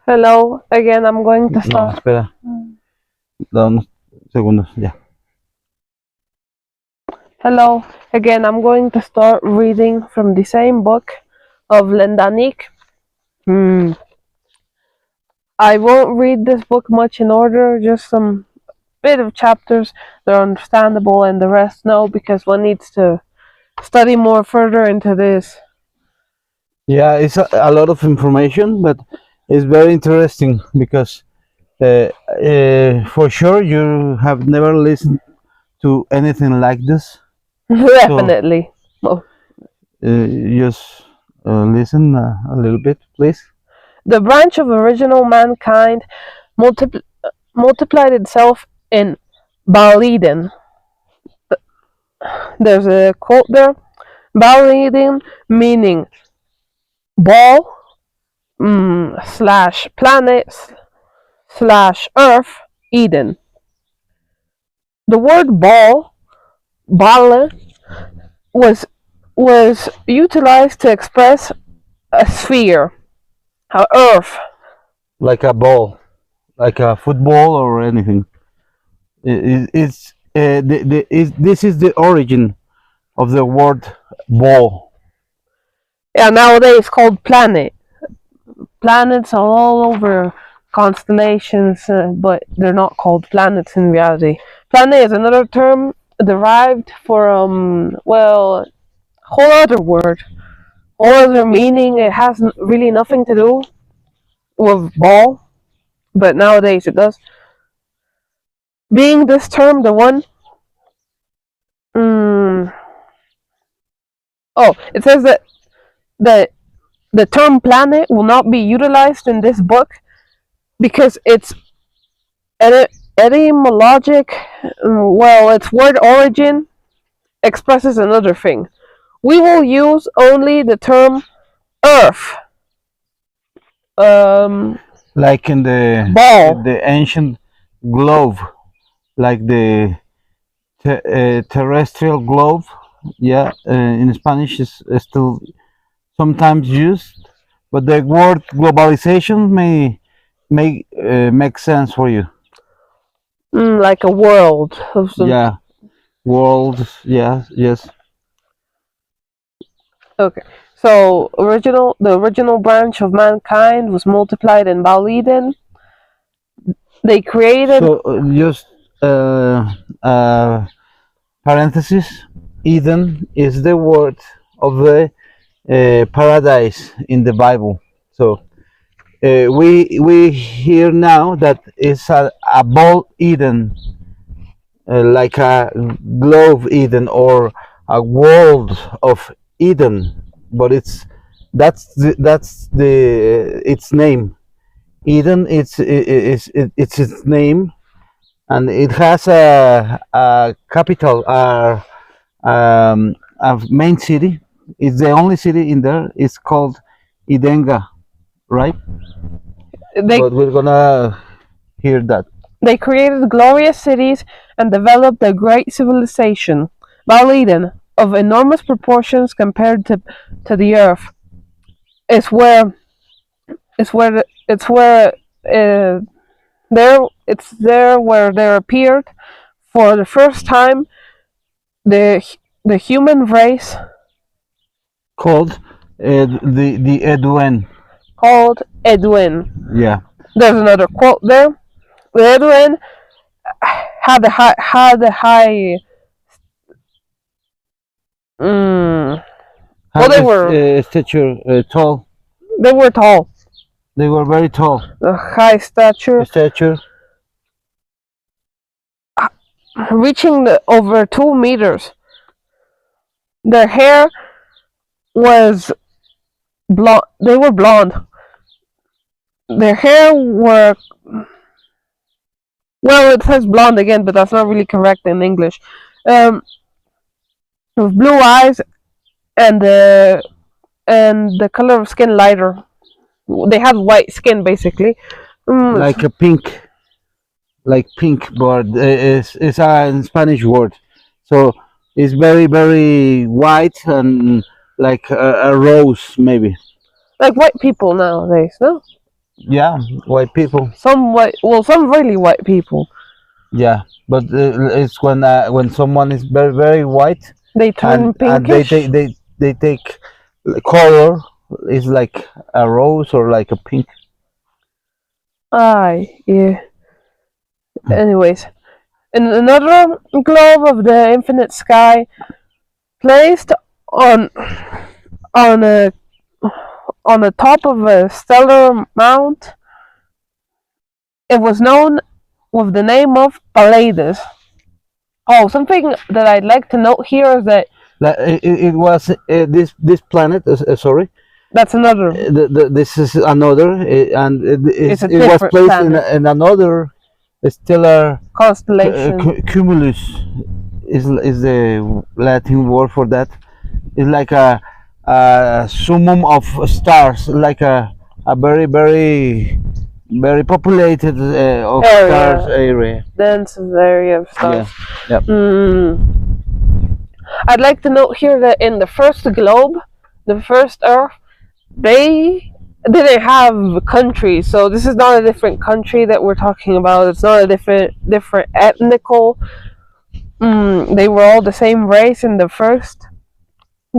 Hello, again, I'm going to No, start. espera. Da unos segundos, ya. Hello, again, I'm going to start reading from the same book of Lendanik. I won't read this book much in order, just some bit of chapters that are understandable and the rest no, because one needs to study more further into this. Yeah, it's a lot of information, but it's very interesting because for sure you have never listened to anything like this. Definitely. Oh. Just listen a little bit, please. The branch of original mankind multiplied itself in BalEden. There's a quote there. BalEden meaning ball slash planet slash earth Eden. The word bale, was utilized to express a sphere, a earth. Like a ball, like a football or anything. This is the origin of the word ball. Yeah, nowadays called planet. Planets are all over constellations, but they're not called planets in reality. Planet is another term derived from, well, whole other word, whole other meaning. It has really nothing to do with ball, but nowadays it does. Being this term the one, it says that the term planet will not be utilized in this book because its etymologic, its word origin expresses another thing. We will use only the term earth. Like in the ancient globe, like the terrestrial globe. Yeah, in Spanish is still sometimes used, but the word globalization may make sense for you. Like a world. Yeah, world. Yeah, yes. Okay. So the original branch of mankind was multiplied in BalEden. They created. So just parenthesis. Eden is the word of the paradise in the Bible. So we hear now that it's a ball Eden, like a globe Eden or a world of Eden, but that's the its name. Eden, it's its name, and it has a capital, a main city. It's the only city in there. It's called Idenga, right? But we're gonna hear that. They created glorious cities and developed a great civilization. BalEden, of enormous proportions compared to the earth, is where there where there appeared for the first time the human race Called the Eduen. called Eduen. Yeah. There's another quote there. The Eduen had a high. Well, they were stature, tall. They were tall. They were very tall. The high stature, reaching over 2 meters. Their hair was blonde. They were blonde. Their hair were, well, it says blonde again, but that's not really correct in English. With blue eyes and the color of skin lighter. They had white skin basically. Like a pink, but it's a Spanish word, so it's very very white and like a rose maybe. Like white people nowadays, no? Yeah, white people. Some white, well, some really white people. Yeah, but it's when someone is very very white They turn and they pinkish. take color is like a rose or like a pink. Aye, yeah. Anyways, in another globe of the infinite sky, placed on on a on the top of a stellar mount, it was known with the name of BalEden. Oh, something that I'd like to note here is that Like, it was this planet. Sorry, that's another. this is another, and It's a it was different placed planet. in another stellar Constellation. cumulus. Is the Latin word for that? It's like a summum of stars, like a very very populated of stars Area. area. Dense area of Yeah, stars. yeah. I'd like to note here that in the first globe, the first Earth, they didn't have countries. So this is not a different country that we're talking about. It's not a different ethnical. They were all the same race in the first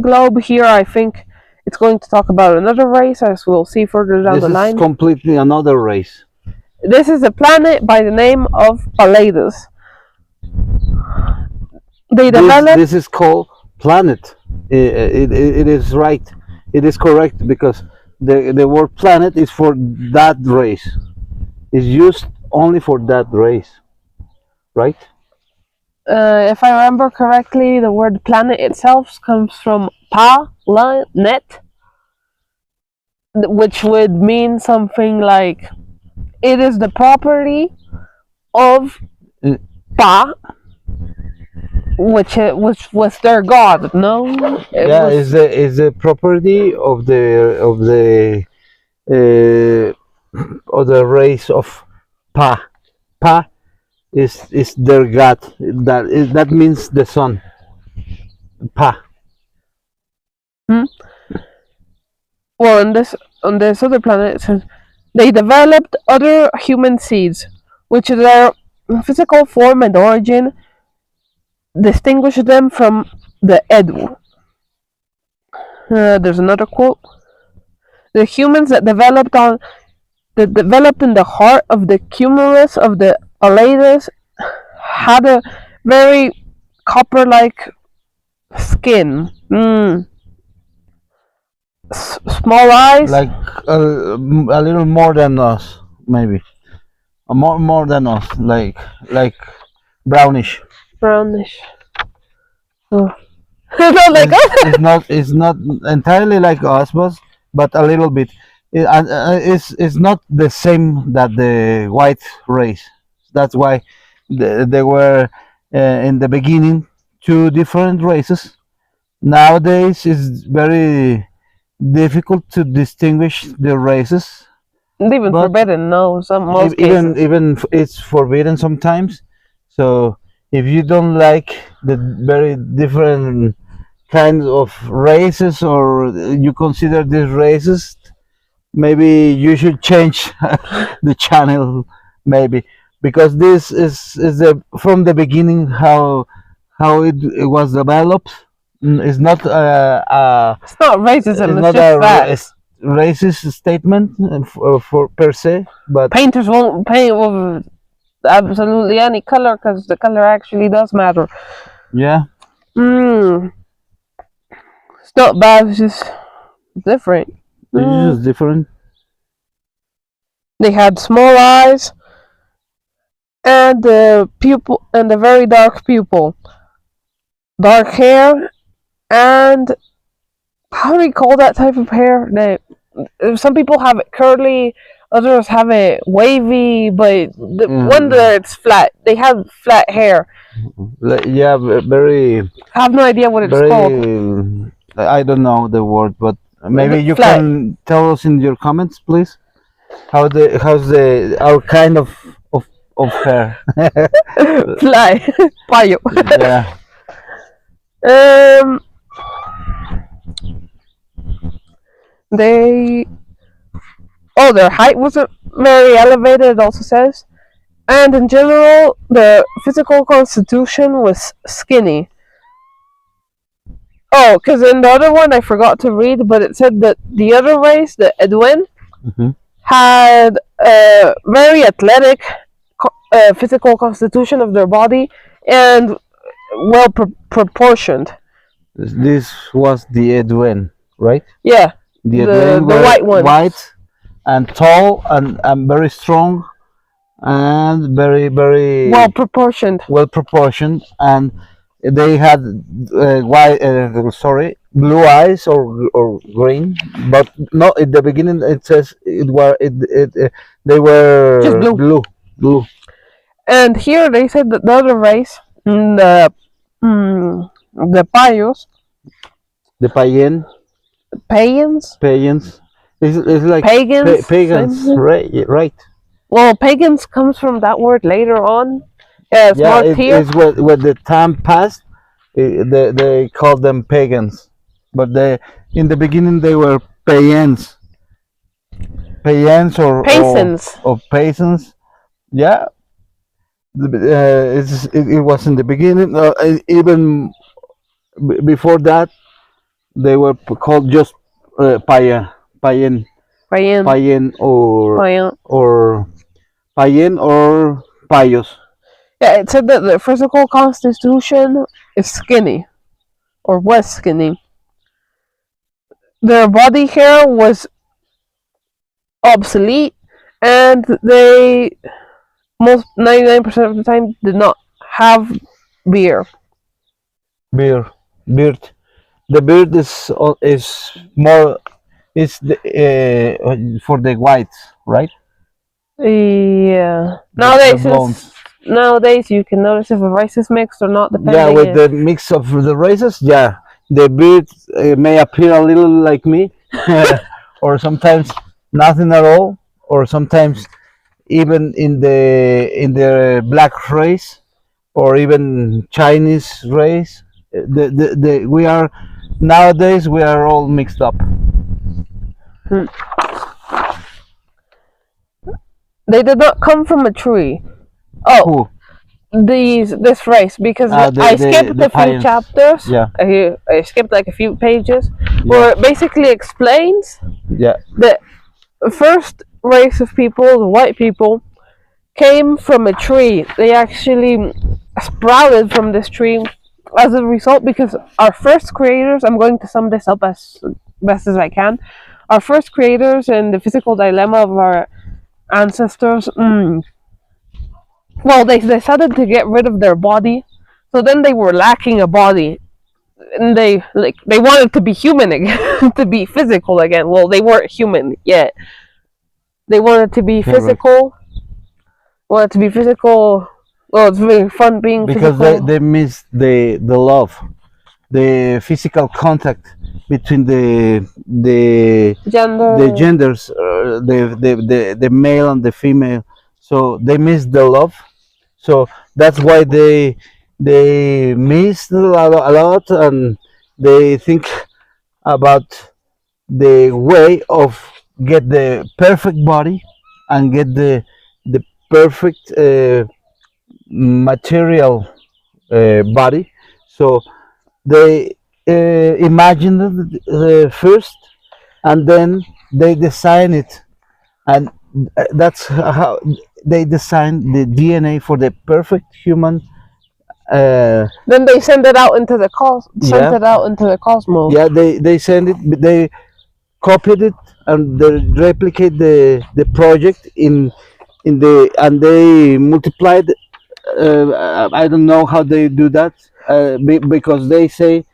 globe. Here, I think it's going to talk about another race, as we'll see further down This the is line. completely another race. This is a planet by the name of BalEden. They developed. This is called planet. It is right. It is correct because the word planet is for that race. It's used only for that race, right? If I remember correctly, the word planet itself comes from Paien, which would mean something like it is the property of Uh, Pa, which was their god. No, it yeah, was is the property uh, of the race of Pa. Pa is their god. That means the sun. Pa. hmm? Well, on this other planet, it says they developed other human seeds, which their physical form and origin distinguish them from the Eduen. There's another quote. The humans that developed in the heart of the cumulus of the Aleidus had a very copper-like skin. Small eyes, Like a little more than us, maybe. More than us, like brownish. brownish. Oh. Not like us. It's not entirely like us, but a little bit. It's not the same that the white race. That's why they were in the beginning two different races. Nowadays, it's very difficult to distinguish the races, Even but forbidden, no, some most cases. even it's forbidden sometimes. So if you don't like the very different kinds of races or you consider these racist, maybe you should change the channel, maybe, because this is from the beginning how it was developed. It's not It's not racism, it's it's not just a facts. racist statement for per se, but Painters won't paint with absolutely any color because the color actually does matter. yeah, Mm, it's not bad, it's just different. it's just different. They had small eyes and the pupil and a very dark pupil, dark hair, and how do you call that type of hair? Some people have it curly, others have it wavy, but the one that it's flat. They have flat hair. Yeah, very I have no idea what it's called. very. I don't know the word, but maybe you Flat. can tell us in your comments, please. How's the our kind of hair? Fly. Paio. Yeah, Um, they. well, their height wasn't very elevated, it also says. And in general, the physical constitution was skinny. Oh, because in the other one I forgot to read, but it said that the other race, the Eduen, Mhm. had a very athletic physical constitution of their body and well proportioned. This was the Eduen, right? Yeah, The the Eduen the were white ones. white and tall and very strong and very Well proportioned. well proportioned, and they had white blue eyes or green, but no, at the beginning it says they were Just blue. blue. And here they said that the other race, the Paios, The Paians, Paiens, it's like pagans, pagans, right? Right. Well, pagans comes from that word later on. Yeah, it's Yeah, marked it here. is when the time passed, they called them pagans, but in the beginning they were Paiens, Paisans. or Paisans. Yeah, it was in the beginning. Even before that, they were called just Paien, Paien. Paien, Paien. or Paien or Paios. Yeah, it said that the physical constitution is skinny, or was skinny. Their body hair was obsolete, and they most 99% of the time did not have beard. Beard. The beard is more for the whites, right? Yeah. Blondes. Nowadays you can notice if a rice is mixed or not, depending. Yeah, with the mix of the races, yeah, the beard may appear a little like me, or sometimes nothing at all, or sometimes even in the black race, or even Chinese race. We are nowadays we are all mixed up. They did not come from a tree. Oh, Who? this race, because I skipped a few Paiens. chapters. Yeah. I skipped like a few pages Yeah. where it basically explains Yeah. the first race of people, the white people, came from a tree. They actually sprouted from this tree as a result, because our first creators, I'm going to sum this up as best as I can, our first creators and the physical dilemma of our ancestors, well, they decided to get rid of their body, so then they were lacking a body, and they wanted to be human again, to be physical again. Well, they weren't human yet. They wanted to be physical. Wanted to be physical. Well, it's very fun being because physical. they miss the love, the physical contact between the genders, the male and the female. So they miss the love. So that's why they miss a lot, and they think about the way of get the perfect body and get the perfect material body. So they imagine it first, and then they design it, and that's how they design the DNA for the perfect human. Then they send it out into the Yeah. cosmos. Yeah, they send it. They copied it and they replicate the project and they multiplied. I don't know how they do that because they say.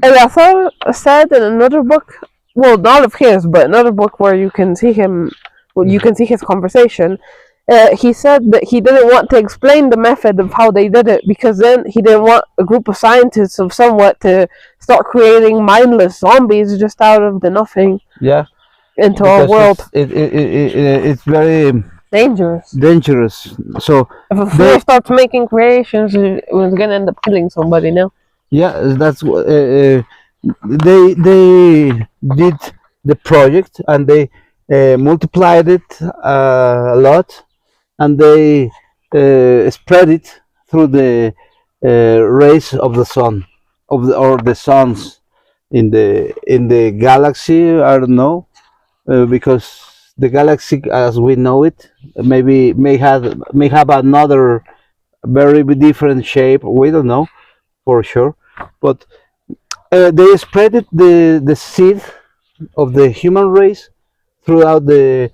And I thought said in another book, well, not of his, but another book where you can see him, well, you can see his conversation. He said that he didn't want to explain the method of how they did it, because then he didn't want a group of scientists of somewhat to start creating mindless zombies just out of the nothing. Yeah. Into our world. It's very dangerous. So if a fool starts making creations, it was gonna end up killing somebody now. Yeah, that's they did the project, and they multiplied it a lot, and they spread it through the rays of the sun, or the suns in the galaxy. I don't know, because the galaxy as we know it maybe may have another very different shape. We don't know for sure, but they spread it, the seed of the human race throughout the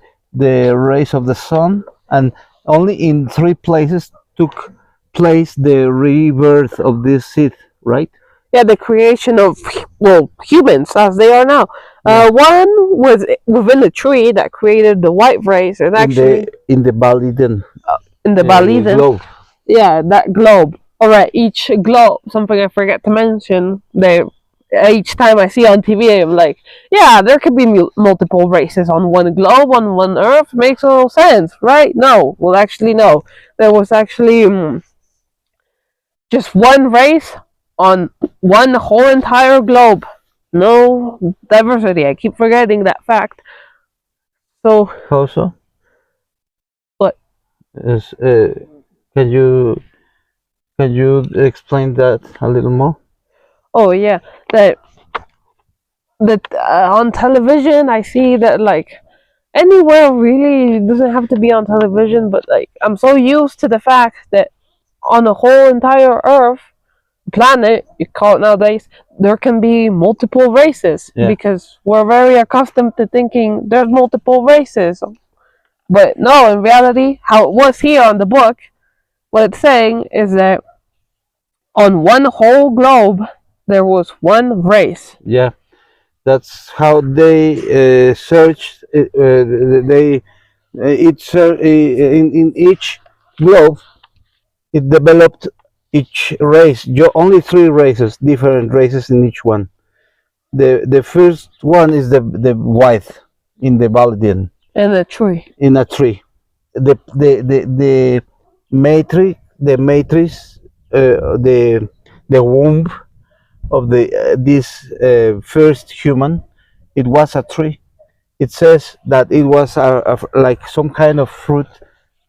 rays of the sun, and only in three places took place the rebirth of this seed, right? Yeah, the creation of, well, humans as they are now. Yeah. One was within a tree that created the white race, and actually In the BalEden in the BalEden, globe. yeah, that globe. All right, each globe. Something I forget to mention. They each time I see on TV, I'm like, yeah, there could be multiple races on one globe, on one Earth. Makes no sense, right? No, well, actually, no. There was actually just one race on one whole entire globe. No diversity. I keep forgetting that fact. So, How so? what? Is, can you explain that a little more? Oh yeah, that on television I see that, like, anywhere really, it doesn't have to be on television, but like I'm so used to the fact that on the whole entire Earth planet, you call it nowadays, there can be multiple races, Yeah. because we're very accustomed to thinking there's multiple races. But no, in reality, how it was here on the book, what it's saying is that on one whole globe there was one race. Yeah, that's how they searched. They in each globe it developed each race. Only three races, different races in each one. The first one is the white in the BalEden In a tree. in a tree. The matrix, the womb of the this first human, it was a tree. It says that it was like some kind of fruit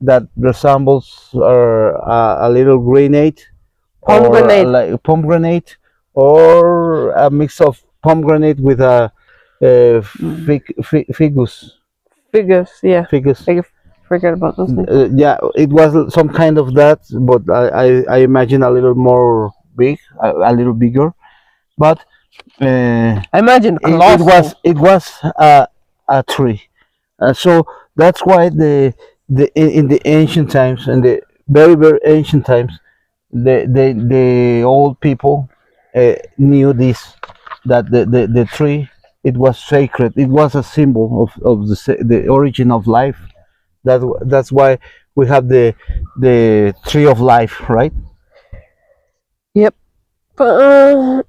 that resembles a little grenade, or Pomegranate. like pomegranate, or a mix of pomegranate with a figus. Figures, yeah. Figus. I forget about those things. Yeah, it was some kind of that, but I imagine a little more big, a little bigger. But I imagine it colossal. was a tree. So that's why in the ancient times, in the very ancient times, the old people knew this, that the tree, it was sacred. It was a symbol of the origin of life. That's why we have the tree of life, right? Yep. Oh,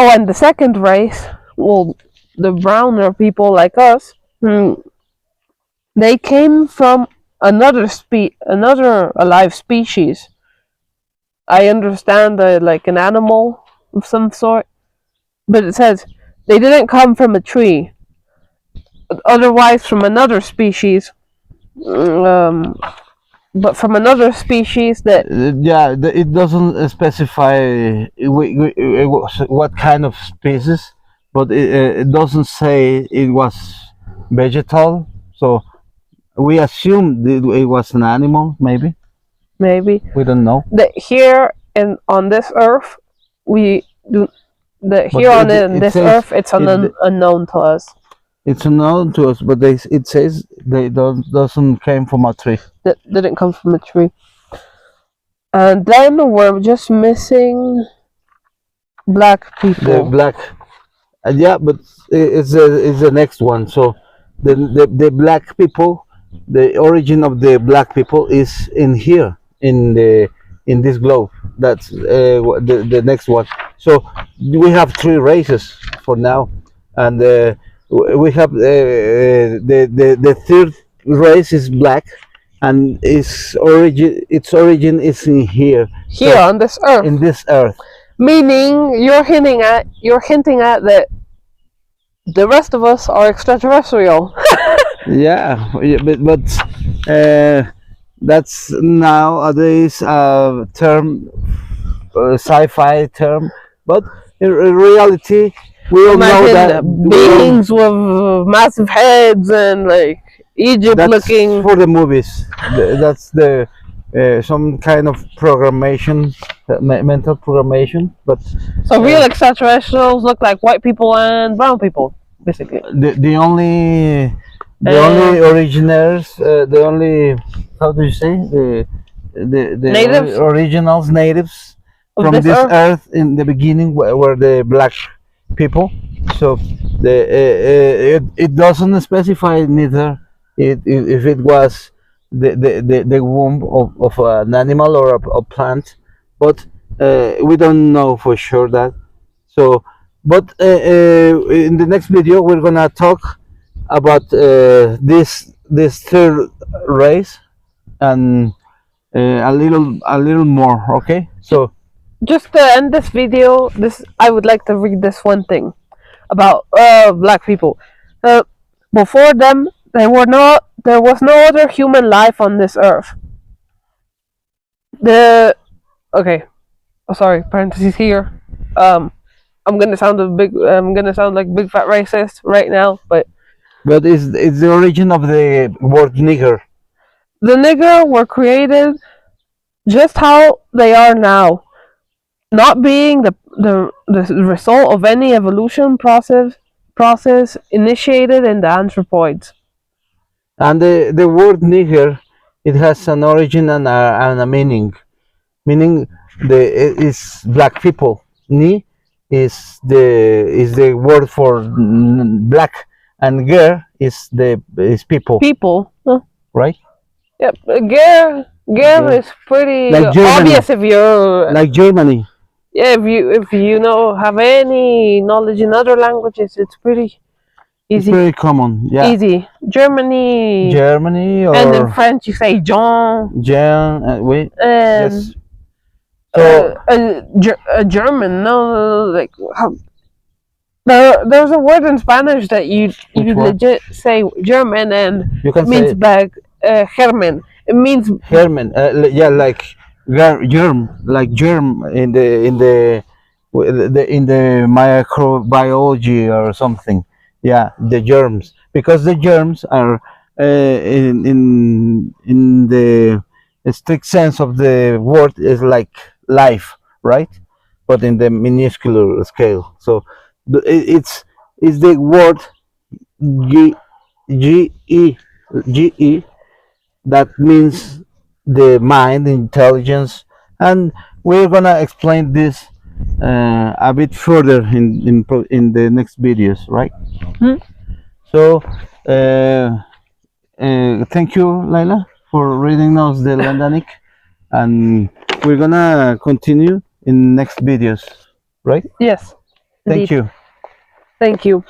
and the second race, well, the browner people like us, they came from another alive species. I understand that, like an animal of some sort, but it says they didn't come from a tree. Otherwise, from another species, but from another species that Yeah, it doesn't specify what kind of species, but it doesn't say it was vegetal. So we assumed it was an animal. Maybe maybe we don't know. that here and on this earth, we do that But here on it this says earth, it's it unknown to us. it's unknown to us, but it says they doesn't came from a tree. That didn't come from a tree. And then we're just missing black The people. black, yeah, but it's the next one. So the black people, the origin of the black people is in here, in this globe. That's the next one. So we have three races for now, and we have the third race is black, and its origin is in here. Here So on this earth. in this earth. Meaning you're hinting at that The rest of us are extraterrestrial. Yeah, but that's nowadays a term, sci-fi term. But in reality, we all know that Imagine beings with massive heads and like Egypt that's looking. for the movies. That's the some kind of programmation, mental programmation. But So real uh, extraterrestrials look like white people and brown people, basically. the only Uh, originators, the only, how do you say, Natives originals, natives of from this this earth. earth in the beginning were the black people. So it doesn't specify neither if it was the womb of an animal or a plant, but we don't know for sure that. So, but in the next video we're gonna talk about this third race and a little more. Okay, so Just to end this video, I would like to read this one thing about black people. Uh, Before them, there was no other human life on this earth. The okay, oh, sorry, parentheses here. Um, I'm gonna sound like big fat racist right now, but but it's the origin of the word nigger. the nigger were created just how they are now, not being the result of any evolution process initiated in the anthropoids. And the word nigger, it has an origin and a meaning. Meaning the is black people. Ni is the word for black, and ger is people, People, huh? right? Yep, Ger Yeah. is pretty Like Germany, obvious if you're like Germany. yeah if you know have any knowledge in other languages, it's pretty It's easy. very common. Yeah, Easy. Germany, Germany and in or French you say Jean, Gen. Wait, yes. and So German. No, like how, there's a word in Spanish that which you one? legit say German and You it can say means it. bag. German. It means Herman. Yeah, like germ, like germ in the microbiology or something. Yeah, the germs, because the germs are in the strict sense of the word is like life, right? But in the minuscule scale. So it's the word G G E G E that means the mind, the intelligence, and we're gonna explain this a bit further in the next videos, right? hmm? So, thank you, Laila, for reading us the Landanic, and we're gonna continue in next videos, right? Yes, Thank indeed. you. Thank you.